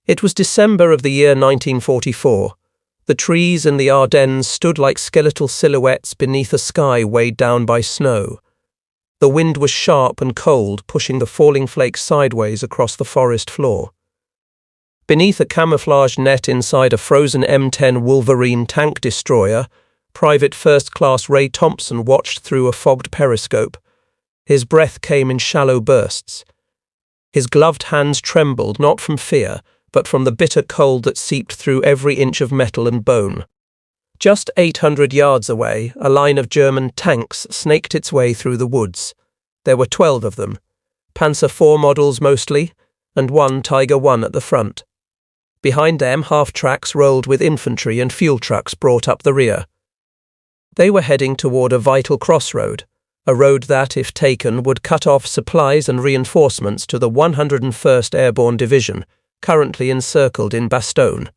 It was December of the year 1944. The trees in the Ardennes stood like skeletal silhouettes beneath a sky weighed down by snow. The wind was sharp and cold, pushing the falling flakes sideways across the forest floor. Beneath a camouflage net inside a frozen M10 Wolverine tank destroyer, Private First Class Ray Thompson watched through a fogged periscope. His breath came in shallow bursts. His gloved hands trembled, not from fear, but from the bitter cold that seeped through every inch of metal and bone. Just 800 yards away, a line of German tanks snaked its way through the woods. There were 12 of them, Panzer IV models mostly, and one Tiger I at the front. Behind them, half-tracks rolled with infantry and fuel trucks brought up the rear. They were heading toward a vital crossroad, a road that, if taken, would cut off supplies and reinforcements to the 101st Airborne Division, currently encircled in Bastogne.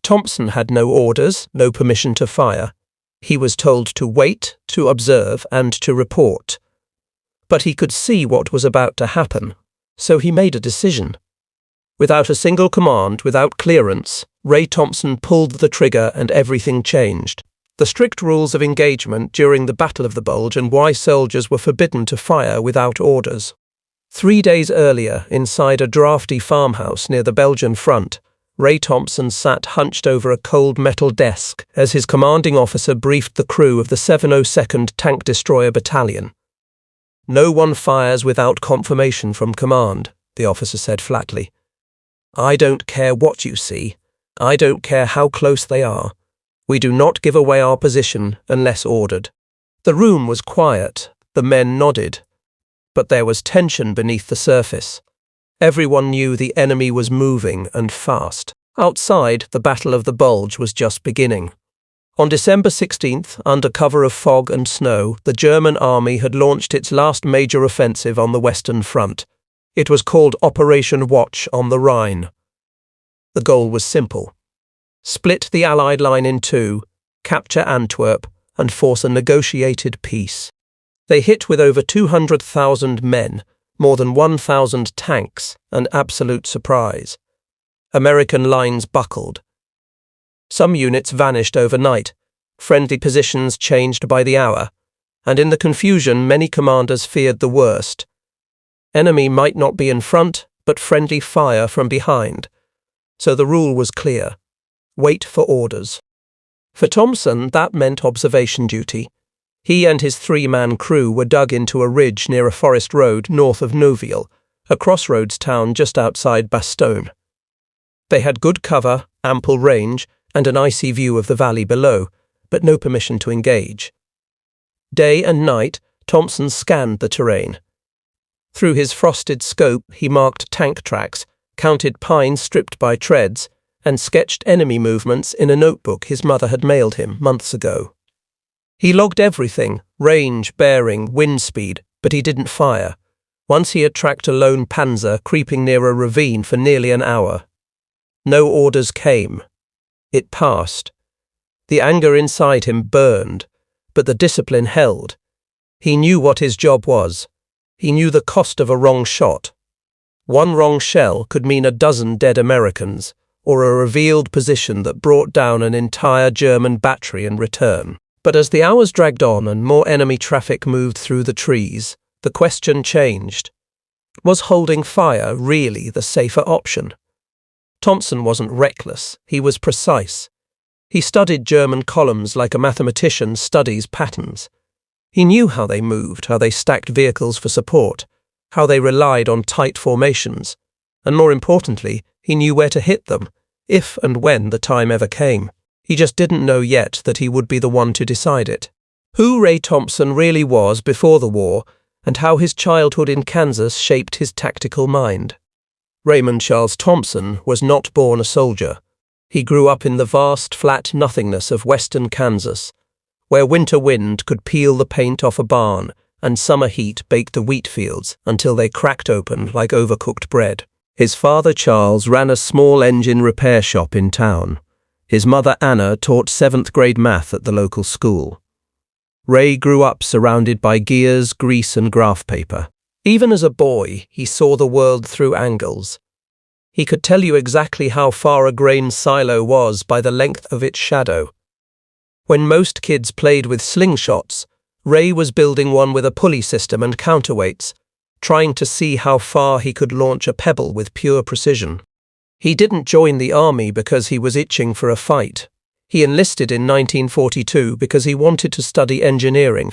Thompson had no orders, no permission to fire. He was told to wait, to observe, and to report. But he could see what was about to happen, so he made a decision. Without a single command, without clearance, Ray Thompson pulled the trigger and everything changed. The strict rules of engagement during the Battle of the Bulge and why soldiers were forbidden to fire without orders. 3 days earlier, inside a drafty farmhouse near the Belgian front, Ray Thompson sat hunched over a cold metal desk as his commanding officer briefed the crew of the 702nd Tank Destroyer Battalion. "No one fires without confirmation from command," the officer said flatly. "I don't care what you see. I don't care how close they are. We do not give away our position unless ordered." The room was quiet. The men nodded. But there was tension beneath the surface. Everyone knew the enemy was moving and fast. Outside, the Battle of the Bulge was just beginning. On December 16th, under cover of fog and snow, the German army had launched its last major offensive on the Western Front. It was called Operation Watch on the Rhine. The goal was simple: split the Allied line in two, capture Antwerp, and force a negotiated peace. They hit with over 200,000 men, more than 1,000 tanks, an absolute surprise. American lines buckled. Some units vanished overnight, friendly positions changed by the hour, and in the confusion many commanders feared the worst. Enemy might not be in front, but friendly fire from behind. So the rule was clear: wait for orders. For Thompson, that meant observation duty. He and his 3-man crew were dug into a ridge near a forest road north of Neuville, a crossroads town just outside Bastogne. They had good cover, ample range, and an icy view of the valley below, but no permission to engage. Day and night, Thompson scanned the terrain. Through his frosted scope, he marked tank tracks, counted pines stripped by treads, and sketched enemy movements in a notebook his mother had mailed him months ago. He logged everything: range, bearing, wind speed, but he didn't fire. Once he had tracked a lone Panzer creeping near a ravine for nearly an hour. No orders came. It passed. The anger inside him burned, but the discipline held. He knew what his job was. He knew the cost of a wrong shot. One wrong shell could mean a dozen dead Americans, or a revealed position that brought down an entire German battery in return. But as the hours dragged on and more enemy traffic moved through the trees, the question changed. Was holding fire really the safer option? Thompson wasn't reckless, he was precise. He studied German columns like a mathematician studies patterns. He knew how they moved, how they stacked vehicles for support, how they relied on tight formations, and more importantly, he knew where to hit them, if and when the time ever came. He just didn't know yet that he would be the one to decide it. Who Ray Thompson really was before the war, and how his childhood in Kansas shaped his tactical mind. Raymond Charles Thompson was not born a soldier. He grew up in the vast, flat nothingness of western Kansas, where winter wind could peel the paint off a barn and summer heat baked the wheat fields until they cracked open like overcooked bread. His father Charles ran a small engine repair shop in town. His mother Anna taught 7th grade math at the local school. Ray grew up surrounded by gears, grease and graph paper. Even as a boy, he saw the world through angles. He could tell you exactly how far a grain silo was by the length of its shadow. When most kids played with slingshots, Ray was building one with a pulley system and counterweights, trying to see how far he could launch a pebble with pure precision. He didn't join the army because he was itching for a fight. He enlisted in 1942 because he wanted to study engineering,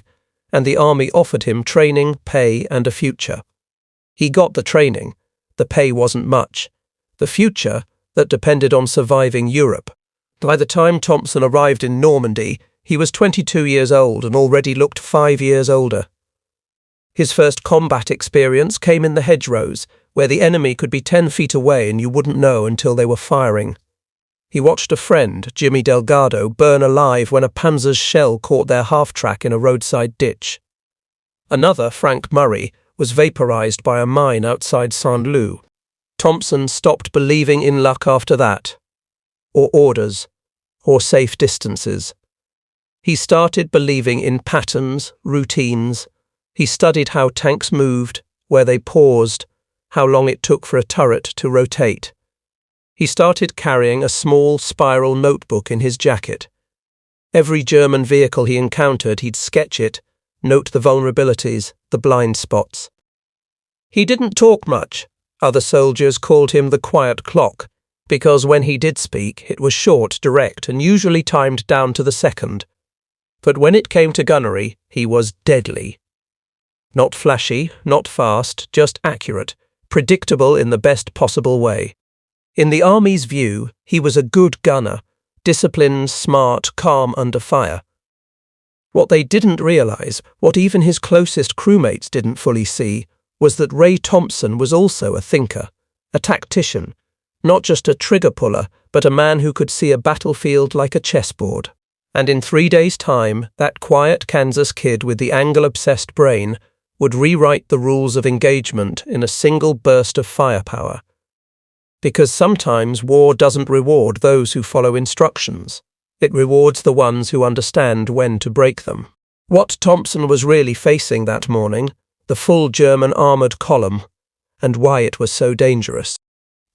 and the army offered him training, pay, and a future. He got the training. The pay wasn't much. The future, that depended on surviving Europe. By the time Thompson arrived in Normandy, he was 22 years old and already looked 5 years older. His first combat experience came in the hedgerows, where the enemy could be 10 feet away and you wouldn't know until they were firing. He watched a friend, Jimmy Delgado, burn alive when a Panzer's shell caught their half-track in a roadside ditch. Another, Frank Murray, was vaporized by a mine outside Saint-Lô. Thompson stopped believing in luck after that, or orders, or safe distances. He started believing in patterns, routines. He studied how tanks moved, where they paused, how long it took for a turret to rotate. He started carrying a small spiral notebook in his jacket. Every German vehicle he encountered, he'd sketch it, note the vulnerabilities, the blind spots. He didn't talk much. Other soldiers called him the quiet clock, because when he did speak, it was short, direct, and usually timed down to the second. But when it came to gunnery, he was deadly. Not flashy, not fast, just accurate, predictable in the best possible way. In the Army's view, he was a good gunner, disciplined, smart, calm under fire. What they didn't realize, what even his closest crewmates didn't fully see, was that Ray Thompson was also a thinker, a tactician, not just a trigger puller, but a man who could see a battlefield like a chessboard. And in 3 days' time, that quiet Kansas kid with the angle-obsessed brain would rewrite the rules of engagement in a single burst of firepower. Because sometimes war doesn't reward those who follow instructions. It rewards the ones who understand when to break them. What Thompson was really facing that morning, the full German armoured column, and why it was so dangerous.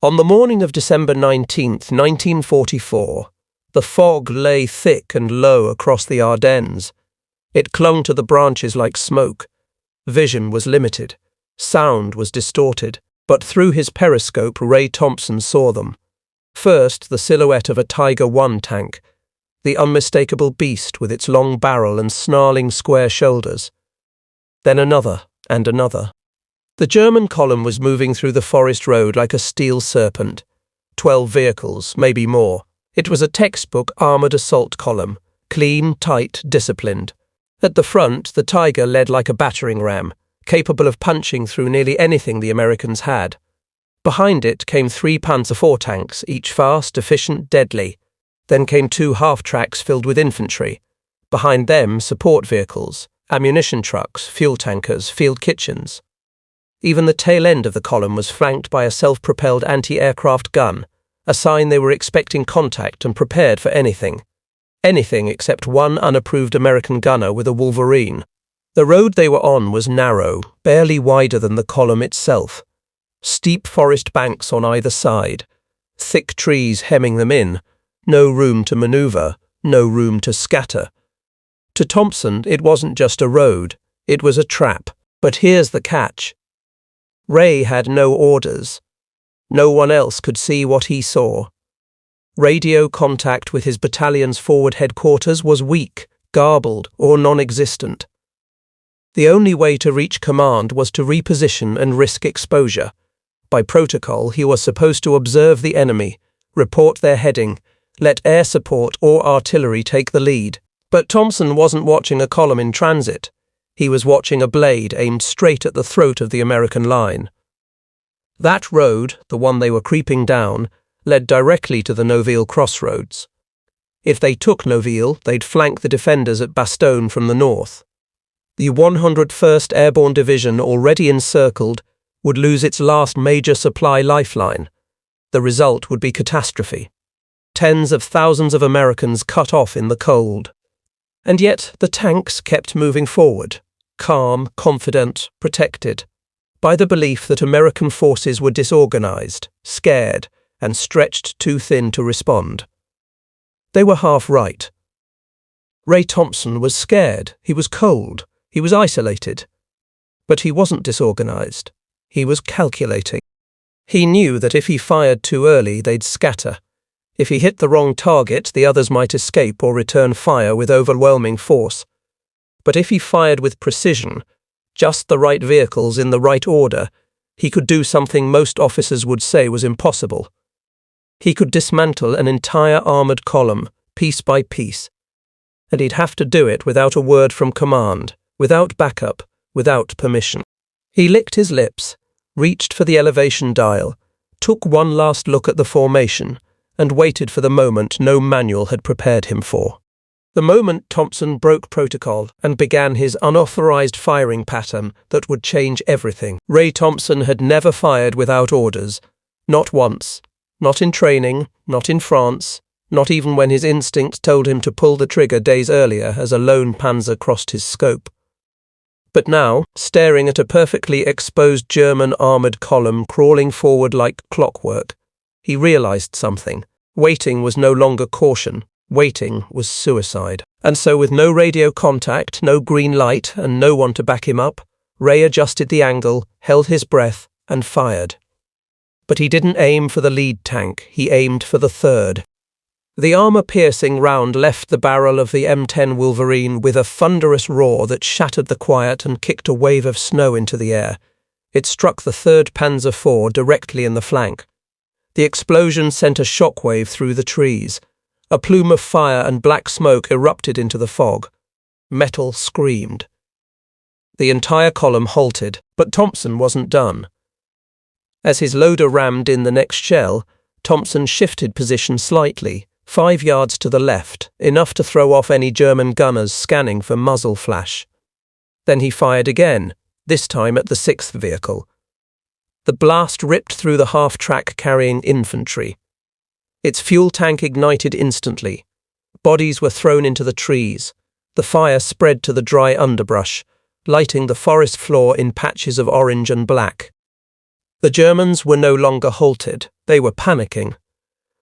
On the morning of December 19, 1944, the fog lay thick and low across the Ardennes. It clung to the branches like smoke. Vision was limited. Sound was distorted. But through his periscope, Ray Thompson saw them. First, the silhouette of a Tiger I tank, the unmistakable beast with its long barrel and snarling square shoulders. Then another, and another. The German column was moving through the forest road like a steel serpent. 12 vehicles, maybe more. It was a textbook armoured assault column, clean, tight, disciplined. At the front, the Tiger led like a battering ram, capable of punching through nearly anything the Americans had. Behind it came 3 Panzer IV tanks, each fast, efficient, deadly. Then came 2 half-tracks filled with infantry. Behind them, support vehicles, ammunition trucks, fuel tankers, field kitchens. Even the tail end of the column was flanked by a self-propelled anti-aircraft gun, a sign they were expecting contact and prepared for anything. Anything except one unapproved American gunner with a Wolverine. The road they were on was narrow, barely wider than the column itself. Steep forest banks on either side, thick trees hemming them in, no room to maneuver, no room to scatter. To Thompson, it wasn't just a road, it was a trap. But here's the catch. Ray had no orders. No one else could see what he saw. Radio contact with his battalion's forward headquarters was weak, garbled, or non-existent. The only way to reach command was to reposition and risk exposure. By protocol, he was supposed to observe the enemy, report their heading, let air support or artillery take the lead. But Thompson wasn't watching a column in transit. He was watching a blade aimed straight at the throat of the American line. That road, the one they were creeping down, led directly to the Noville crossroads. If they took Noville, they'd flank the defenders at Bastogne from the north. The 101st Airborne Division, already encircled, would lose its last major supply lifeline. The result would be catastrophe. Tens of thousands of Americans cut off in the cold. And yet the tanks kept moving forward, calm, confident, protected. by the belief that American forces were disorganized, scared, and stretched too thin to respond. They were half right. Ray Thompson was scared, he was cold, he was isolated. But he wasn't disorganized. He was calculating. He knew that if he fired too early, they'd scatter. If he hit the wrong target, the others might escape or return fire with overwhelming force. But if he fired with precision, just the right vehicles in the right order, he could do something most officers would say was impossible. He could dismantle an entire armored column, piece by piece. And he'd have to do it without a word from command, without backup, without permission. He licked his lips, reached for the elevation dial, took one last look at the formation, and waited for the moment no manual had prepared him for. The moment Thompson broke protocol and began his unauthorized firing pattern that would change everything. Ray Thompson had never fired without orders, not once, not in training, not in France, not even when his instincts told him to pull the trigger days earlier as a lone Panzer crossed his scope. But now, staring at a perfectly exposed German armoured column crawling forward like clockwork, he realised something. Waiting was no longer caution. Waiting was suicide. And so with no radio contact, no green light, and no one to back him up, Ray adjusted the angle, held his breath, and fired. But he didn't aim for the lead tank, he aimed for the third. The armour-piercing round left the barrel of the M10 Wolverine with a thunderous roar that shattered the quiet and kicked a wave of snow into the air. It struck the 3rd Panzer IV directly in the flank. The explosion sent a shockwave through the trees. A plume of fire and black smoke erupted into the fog. Metal screamed. The entire column halted, but Thompson wasn't done. As his loader rammed in the next shell, Thompson shifted position slightly, 5 yards to the left, enough to throw off any German gunners scanning for muzzle flash. Then he fired again, this time at the 6th vehicle. The blast ripped through the half-track carrying infantry. Its fuel tank ignited instantly. Bodies were thrown into the trees. The fire spread to the dry underbrush, lighting the forest floor in patches of orange and black. The Germans were no longer halted, they were panicking.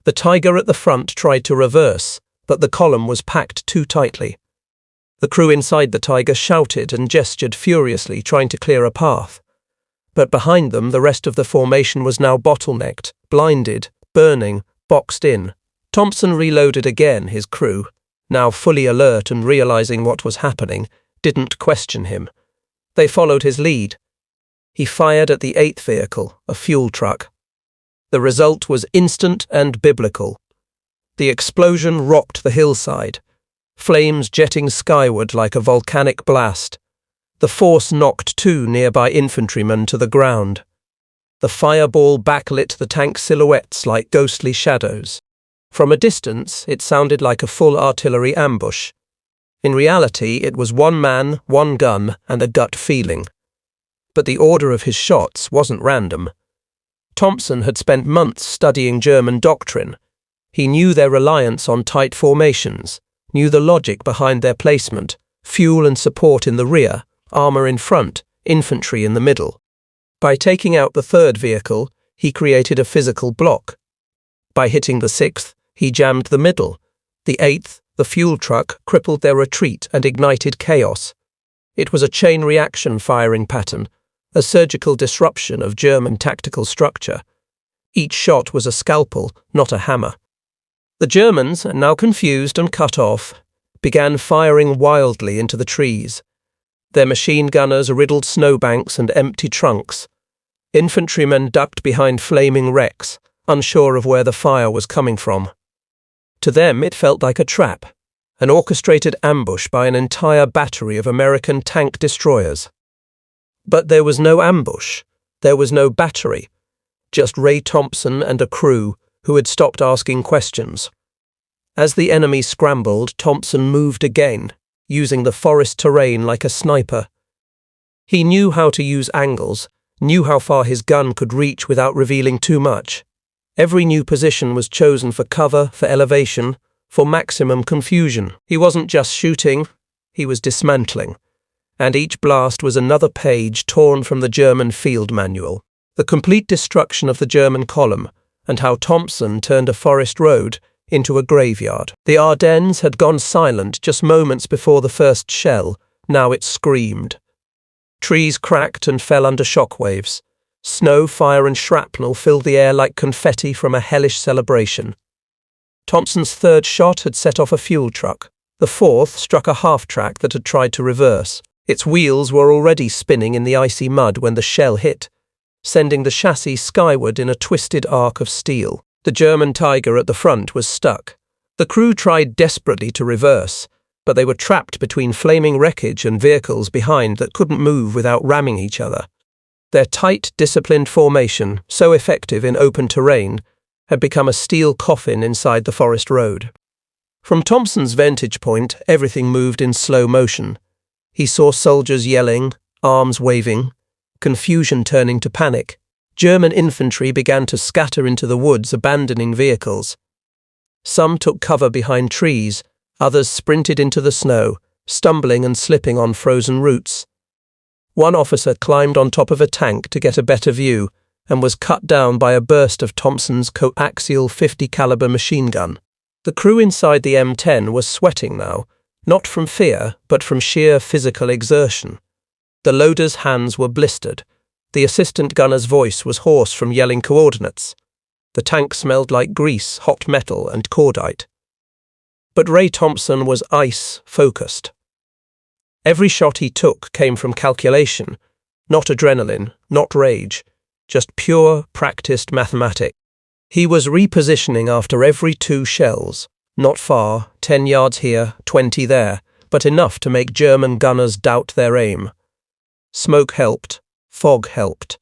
The Tiger at the front tried to reverse, but the column was packed too tightly. The crew inside the Tiger shouted and gestured furiously, trying to clear a path. But behind them, the rest of the formation was now bottlenecked, blinded, burning, boxed in. Thompson reloaded again. His crew, now fully alert and realizing what was happening, didn't question him. They followed his lead. He fired at the 8th vehicle, a fuel truck. The result was instant and biblical. The explosion rocked the hillside, flames jetting skyward like a volcanic blast. The force knocked 2 nearby infantrymen to the ground. The fireball backlit the tank silhouettes like ghostly shadows. From a distance, it sounded like a full artillery ambush. In reality, it was 1 man, 1 gun, and a gut feeling. But the order of his shots wasn't random. Thompson had spent months studying German doctrine. He knew their reliance on tight formations, knew the logic behind their placement, fuel and support in the rear, armour in front, infantry in the middle. By taking out the 3rd vehicle, he created a physical block. By hitting the 6th, he jammed the middle. The 8th, the fuel truck, crippled their retreat and ignited chaos. It was a chain reaction firing pattern, a surgical disruption of German tactical structure. Each shot was a scalpel, not a hammer. The Germans, now confused and cut off, began firing wildly into the trees. Their machine gunners riddled snowbanks and empty trunks. Infantrymen ducked behind flaming wrecks, unsure of where the fire was coming from. To them it felt like a trap, an orchestrated ambush by an entire battery of American tank destroyers. But there was no ambush, there was no battery, just Ray Thompson and a crew who had stopped asking questions. As the enemy scrambled, Thompson moved again, using the forest terrain like a sniper. He knew how to use angles, knew how far his gun could reach without revealing too much. Every new position was chosen for cover, for elevation, for maximum confusion. He wasn't just shooting, he was dismantling. and each blast was another page torn from the German field manual. The complete destruction of the German column, and how Thompson turned a forest road into a graveyard. The Ardennes had gone silent just moments before the first shell. Now it screamed. Trees cracked and fell under shockwaves. Snow, fire and shrapnel filled the air like confetti from a hellish celebration. Thompson's third shot had set off a fuel truck. The fourth struck a half-track that had tried to reverse. Its wheels were already spinning in the icy mud when the shell hit, sending the chassis skyward in a twisted arc of steel. The German Tiger at the front was stuck. The crew tried desperately to reverse, but they were trapped between flaming wreckage and vehicles behind that couldn't move without ramming each other. Their tight, disciplined formation, so effective in open terrain, had become a steel coffin inside the forest road. From Thompson's vantage point, everything moved in slow motion. He saw soldiers yelling, arms waving, confusion turning to panic. German infantry began to scatter into the woods, abandoning vehicles. Some took cover behind trees, others sprinted into the snow, stumbling and slipping on frozen roots. One officer climbed on top of a tank to get a better view and was cut down by a burst of Thompson's coaxial 50 caliber machine gun. The crew inside the M10 was sweating now, not from fear, but from sheer physical exertion. The loader's hands were blistered. The assistant gunner's voice was hoarse from yelling coordinates. The tank smelled like grease, hot metal, and cordite. But Ray Thompson was ice-focused. Every shot he took came from calculation, not adrenaline, not rage, just pure, practiced mathematics. He was repositioning after every 2 shells, not far, 10 yards here, 20 there, but enough to make German gunners doubt their aim. Smoke helped, fog helped,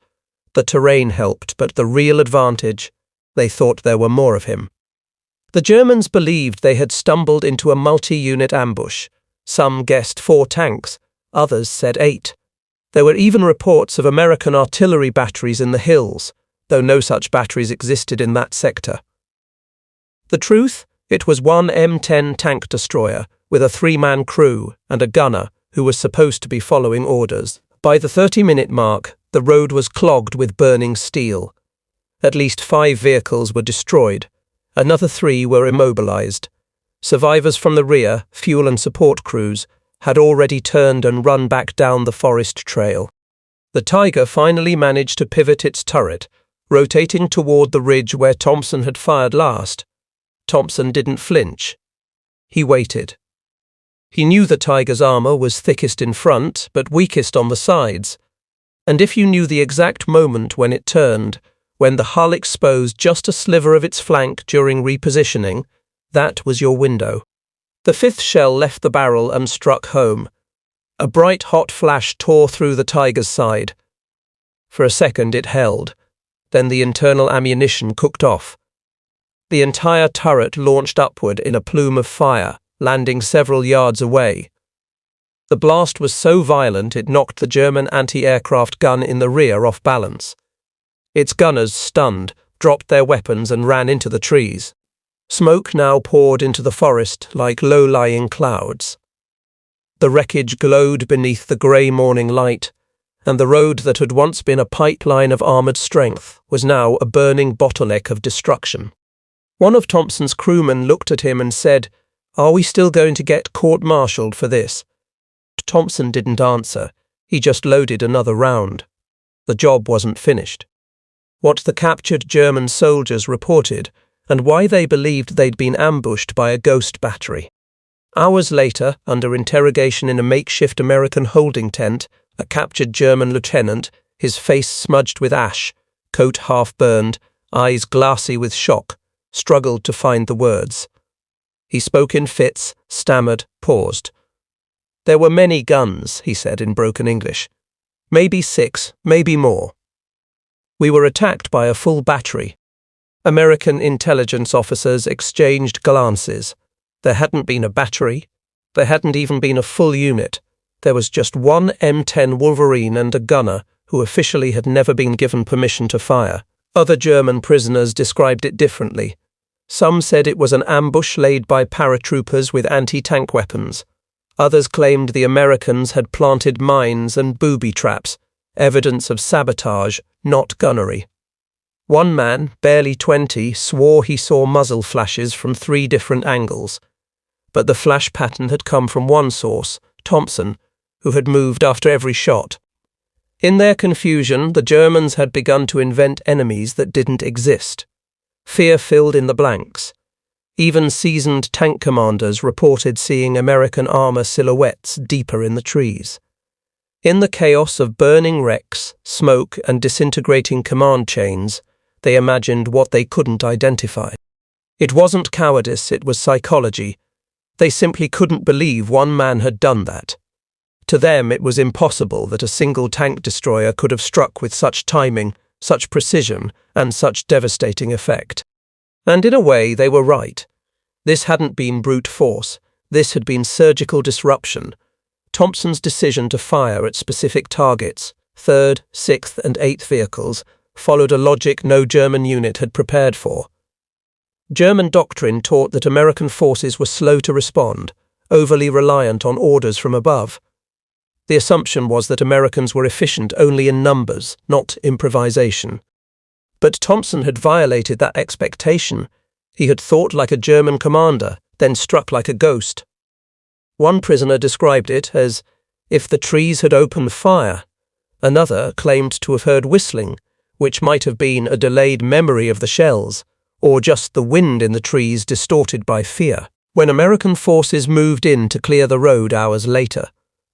the terrain helped, but the real advantage, they thought there were more of him. The Germans believed they had stumbled into a multi-unit ambush. Some guessed 4 tanks, others said 8. There were even reports of American artillery batteries in the hills, though no such batteries existed in that sector. The truth? It was one M10 tank destroyer with a 3-man crew and a gunner who was supposed to be following orders. By the 30-minute mark, the road was clogged with burning steel. At least 5 vehicles were destroyed. Another 3 were immobilized. Survivors from the rear, fuel and support crews, had already turned and run back down the forest trail. The Tiger finally managed to pivot its turret, rotating toward the ridge where Thompson had fired last. Thompson didn't flinch. He waited. He knew the Tiger's armor was thickest in front, but weakest on the sides. And if you knew the exact moment when it turned, when the hull exposed just a sliver of its flank during repositioning, that was your window. The 5th shell left the barrel and struck home. A bright hot flash tore through the Tiger's side. For a second it held. Then the internal ammunition cooked off. The entire turret launched upward in a plume of fire, landing several yards away. The blast was so violent it knocked the German anti-aircraft gun in the rear off balance. Its gunners, stunned, dropped their weapons and ran into the trees. Smoke now poured into the forest like low-lying clouds. The wreckage glowed beneath the grey morning light, and the road that had once been a pipeline of armoured strength was now a burning bottleneck of destruction. One of Thompson's crewmen looked at him and said, "Are we still going to get court-martialed for this?" Thompson didn't answer. He just loaded another round. The job wasn't finished. What the captured German soldiers reported, and why they believed they'd been ambushed by a ghost battery. Hours later, under interrogation in a makeshift American holding tent, a captured German lieutenant, his face smudged with ash, coat half-burned, eyes glassy with shock, struggled to find the words. He spoke in fits, stammered, paused. "There were many guns," he said in broken English. "Maybe 6, maybe more. We were attacked by a full battery." American intelligence officers exchanged glances. There hadn't been a battery. There hadn't even been a full unit. There was just one M10 Wolverine and a gunner who officially had never been given permission to fire. Other German prisoners described it differently. Some said it was an ambush laid by paratroopers with anti-tank weapons. Others claimed the Americans had planted mines and booby traps, evidence of sabotage, not gunnery. One man, barely 20, swore he saw muzzle flashes from 3 different angles, but the flash pattern had come from one source, Thompson, who had moved after every shot. In their confusion, the Germans had begun to invent enemies that didn't exist. Fear filled in the blanks. Even seasoned tank commanders reported seeing American armor silhouettes deeper in the trees. In the chaos of burning wrecks, smoke, and disintegrating command chains, they imagined what they couldn't identify. It wasn't cowardice, it was psychology. They simply couldn't believe one man had done that. To them, it was impossible that a single tank destroyer could have struck with such timing, such precision, and such devastating effect. And in a way, they were right. This hadn't been brute force. This had been surgical disruption. Thompson's decision to fire at specific targets, 3rd, 6th, and 8th vehicles, followed a logic no German unit had prepared for. German doctrine taught that American forces were slow to respond, overly reliant on orders from above. The assumption was that Americans were efficient only in numbers, not improvisation. But Thompson had violated that expectation. He had thought like a German commander, then struck like a ghost. One prisoner described it as if the trees had opened fire. Another claimed to have heard whistling, which might have been a delayed memory of the shells, or just the wind in the trees distorted by fear. When American forces moved in to clear the road hours later,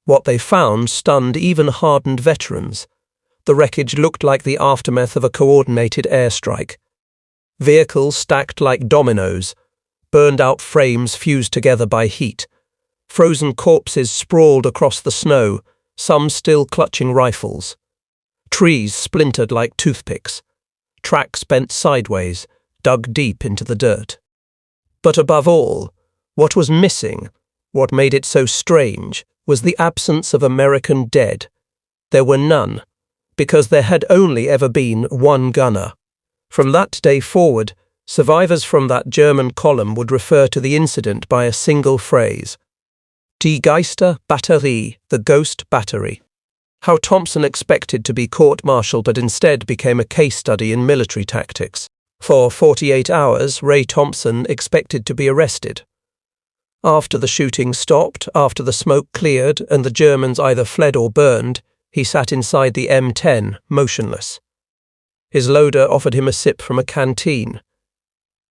what they found stunned even hardened veterans. The wreckage looked like the aftermath of a coordinated airstrike. Vehicles stacked like dominoes, burned-out frames fused together by heat. Frozen corpses sprawled across the snow, some still clutching rifles. Trees splintered like toothpicks. Tracks bent sideways, dug deep into the dirt. But above all, what was missing, what made it so strange, was the absence of American dead. There were none, because there had only ever been one gunner. From that day forward, survivors from that German column would refer to the incident by a single phrase: Die Geister-Batterie, the ghost battery. How Thompson expected to be court-martialed but instead became a case study in military tactics. For 48 hours, Ray Thompson expected to be arrested. After the shooting stopped, after the smoke cleared and the Germans either fled or burned, he sat inside the M10, motionless. His loader offered him a sip from a canteen.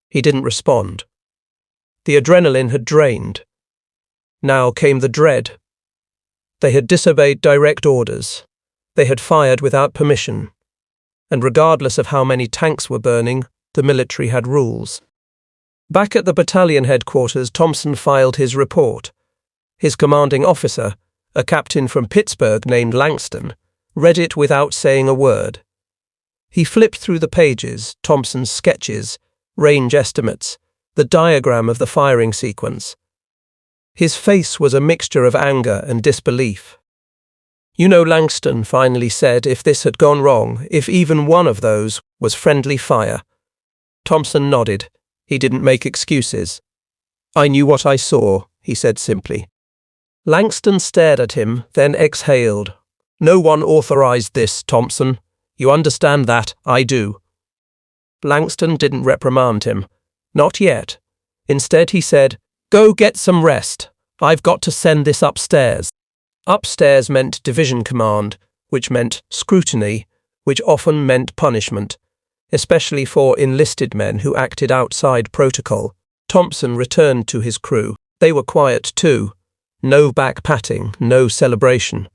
He didn't respond. The adrenaline had drained. Now came the dread. They had disobeyed direct orders. They had fired without permission. And regardless of how many tanks were burning, the military had rules. Back at the battalion headquarters, Thompson filed his report. His commanding officer, a captain from Pittsburgh named Langston, read it without saying a word. He flipped through the pages, Thompson's sketches, range estimates, the diagram of the firing sequence. His face was a mixture of anger and disbelief. "You know," Langston finally said, "if this had gone wrong, if even one of those was friendly fire." Thompson nodded. He didn't make excuses. "I knew what I saw," he said simply. Langston stared at him, then exhaled. "No one authorized this, Thompson. You understand that? I do." Langston didn't reprimand him. Not yet. Instead he said, "Go get some rest. I've got to send this upstairs." Upstairs meant division command, which meant scrutiny, which often meant punishment, especially for enlisted men who acted outside protocol. Thompson returned to his crew. They were quiet too. No back-patting, no celebration.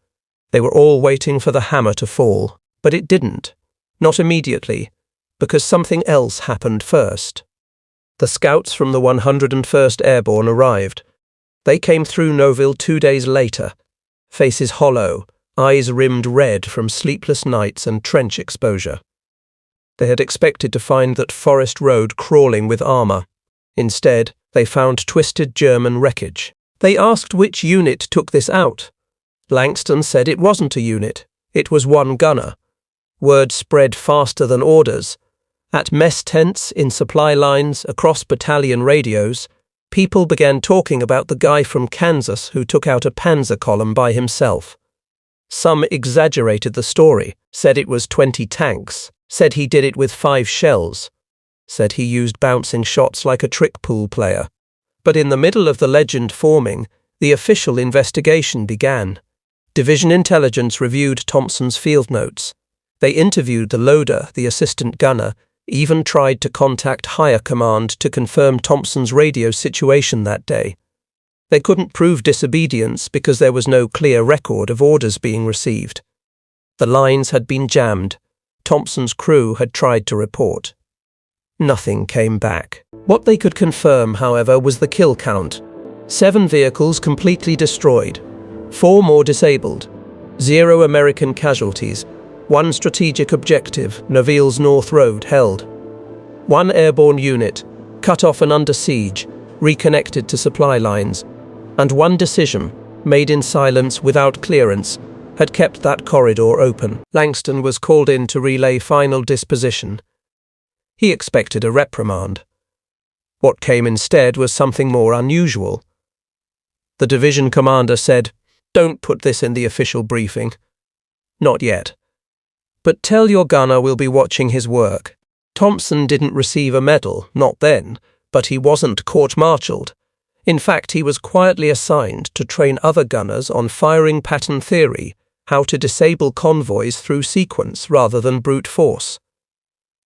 They were all waiting for the hammer to fall. But it didn't. Not immediately, because something else happened first. The scouts from the 101st Airborne arrived. They came through Nouville 2 days later, faces hollow, eyes rimmed red from sleepless nights and trench exposure. They had expected to find that forest road crawling with armor. Instead, they found twisted German wreckage. They asked which unit took this out. Langston said it wasn't a unit. It was one gunner. Word spread faster than orders. At mess tents, in supply lines, across battalion radios, People began talking about the guy from Kansas who took out a Panzer column by himself. Some exaggerated the story, said it was 20 tanks, said he did it with 5 shells, said he used bouncing shots like a trick pool player. But in the middle of the legend forming, the official investigation began. Division Intelligence reviewed Thompson's field notes. They interviewed the loader, the assistant gunner, even tried to contact higher command to confirm Thompson's radio situation that day. They couldn't prove disobedience because there was no clear record of orders being received. The lines had been jammed. Thompson's crew had tried to report. Nothing came back. What they could confirm, however, was the kill count. 7 vehicles completely destroyed, 4 more disabled, 0 American casualties, 1 strategic objective, Neville's North Road, held, 1 airborne unit, cut off and under siege, reconnected to supply lines, and 1 decision, made in silence without clearance, had kept that corridor open. Langston was called in to relay final disposition. He expected a reprimand. What came instead was something more unusual. The division commander said, "Don't put this in the official briefing. Not yet. But tell your gunner we'll be watching his work." Thompson didn't receive a medal, not then, but he wasn't court-martialed. In fact, he was quietly assigned to train other gunners on firing pattern theory, how to disable convoys through sequence rather than brute force.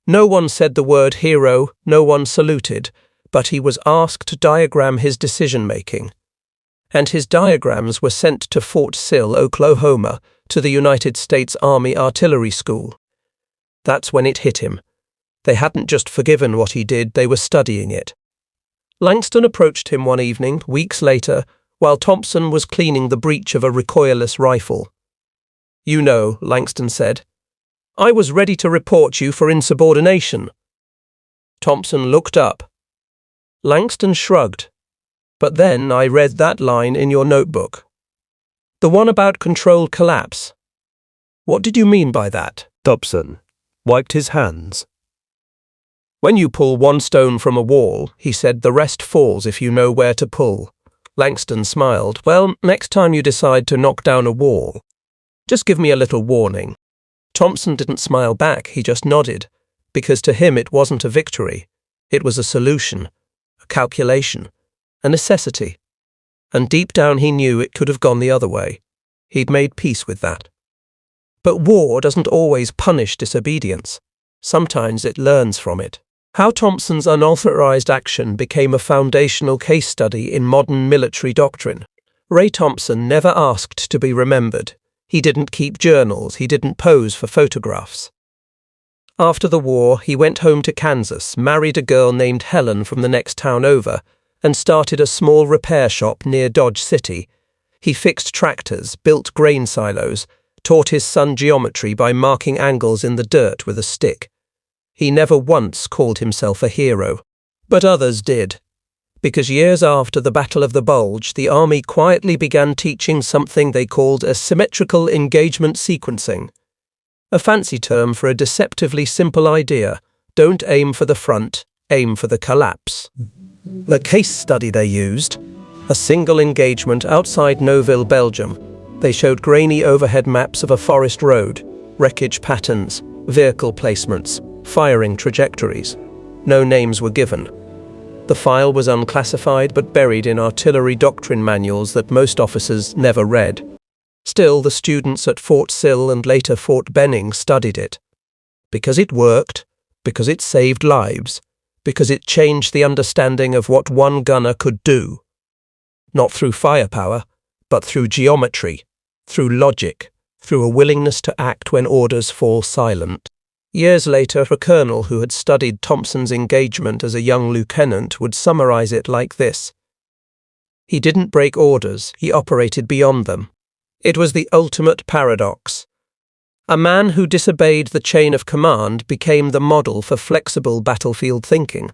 No one said the word hero, no one saluted, but he was asked to diagram his decision-making. And his diagrams were sent to Fort Sill, Oklahoma, to the United States Army Artillery School. That's when it hit him. They hadn't just forgiven what he did, they were studying it. Langston approached him one evening, weeks later, while Thompson was cleaning the breech of a recoilless rifle. "You know," Langston said, "I was ready to report you for insubordination." Thompson looked up. Langston shrugged. "But then I read that line in your notebook. The one about controlled collapse. What did you mean by that?" Thompson wiped his hands. "When you pull one stone from a wall," he said, "the rest falls if you know where to pull." Langston smiled. "Well, next time you decide to knock down a wall, just give me a little warning." Thompson didn't smile back, he just nodded, because to him it wasn't a victory. It was a solution, a calculation, a necessity. And deep down he knew it could have gone the other way. He'd made peace with that. But war doesn't always punish disobedience. Sometimes it learns from it. How Thompson's unauthorized action became a foundational case study in modern military doctrine. Ray Thompson never asked to be remembered. He didn't keep journals, he didn't pose for photographs. After the war, he went home to Kansas, married a girl named Helen from the next town over, and started a small repair shop near Dodge City. He fixed tractors, built grain silos, taught his son geometry by marking angles in the dirt with a stick. He never once called himself a hero. But others did. Because years after the Battle of the Bulge, the Army quietly began teaching something they called a symmetrical engagement sequencing. A fancy term for a deceptively simple idea: don't aim for the front, aim for the collapse. The case study they used, a single engagement outside Neuville, Belgium. They showed grainy overhead maps of a forest road, wreckage patterns, vehicle placements, firing trajectories. No names were given. The file was unclassified but buried in artillery doctrine manuals that most officers never read. Still, the students at Fort Sill and later Fort Benning studied it. Because it worked, because it saved lives, because it changed the understanding of what one gunner could do. Not through firepower, but through geometry, through logic, through a willingness to act when orders fall silent. Years later, a colonel who had studied Thompson's engagement as a young lieutenant would summarize it like this: "He didn't break orders, he operated beyond them." It was the ultimate paradox. A man who disobeyed the chain of command became the model for flexible battlefield thinking.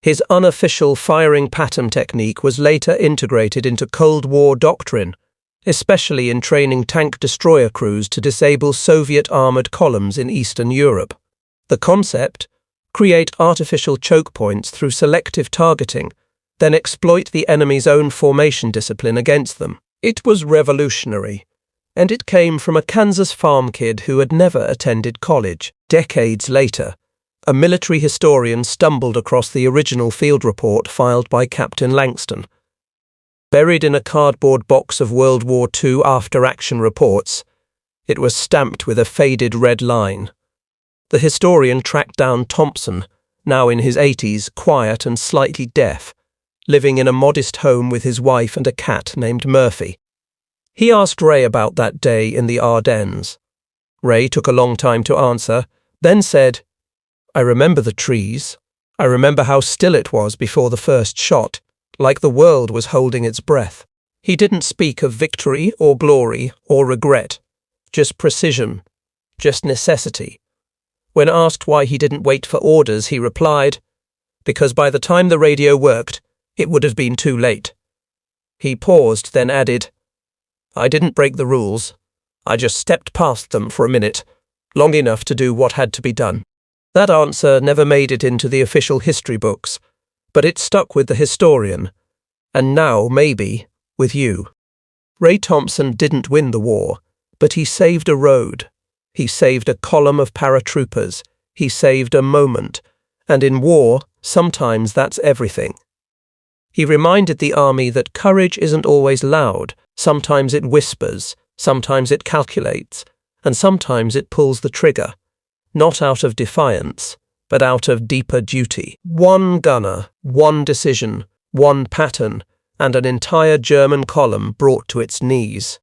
His unofficial firing pattern technique was later integrated into Cold War doctrine, especially in training tank destroyer crews to disable Soviet armored columns in Eastern Europe. The concept: create artificial choke points through selective targeting, then exploit the enemy's own formation discipline against them. It was revolutionary, and it came from a Kansas farm kid who had never attended college. Decades later, a military historian stumbled across the original field report filed by Captain Langston. Buried in a cardboard box of World War II after-action reports, it was stamped with a faded red line. The historian tracked down Thompson, now in his 80s, quiet and slightly deaf, living in a modest home with his wife and a cat named Murphy. He asked Ray about that day in the Ardennes. Ray took a long time to answer, then said, "I remember the trees. I remember how still it was before the first shot, like the world was holding its breath." He didn't speak of victory or glory or regret, just precision, just necessity. When asked why he didn't wait for orders, he replied, "Because by the time the radio worked, it would have been too late." He paused, then added, "I didn't break the rules. I just stepped past them for a minute, long enough to do what had to be done." That answer never made it into the official history books, but it stuck with the historian, and now, maybe, with you. Ray Thompson didn't win the war, but he saved a road. He saved a column of paratroopers. He saved a moment, and in war, sometimes that's everything. He reminded the army that courage isn't always loud. Sometimes it whispers, sometimes it calculates, and sometimes it pulls the trigger, not out of defiance, but out of deeper duty. One gunner, one decision, one pattern, and an entire German column brought to its knees.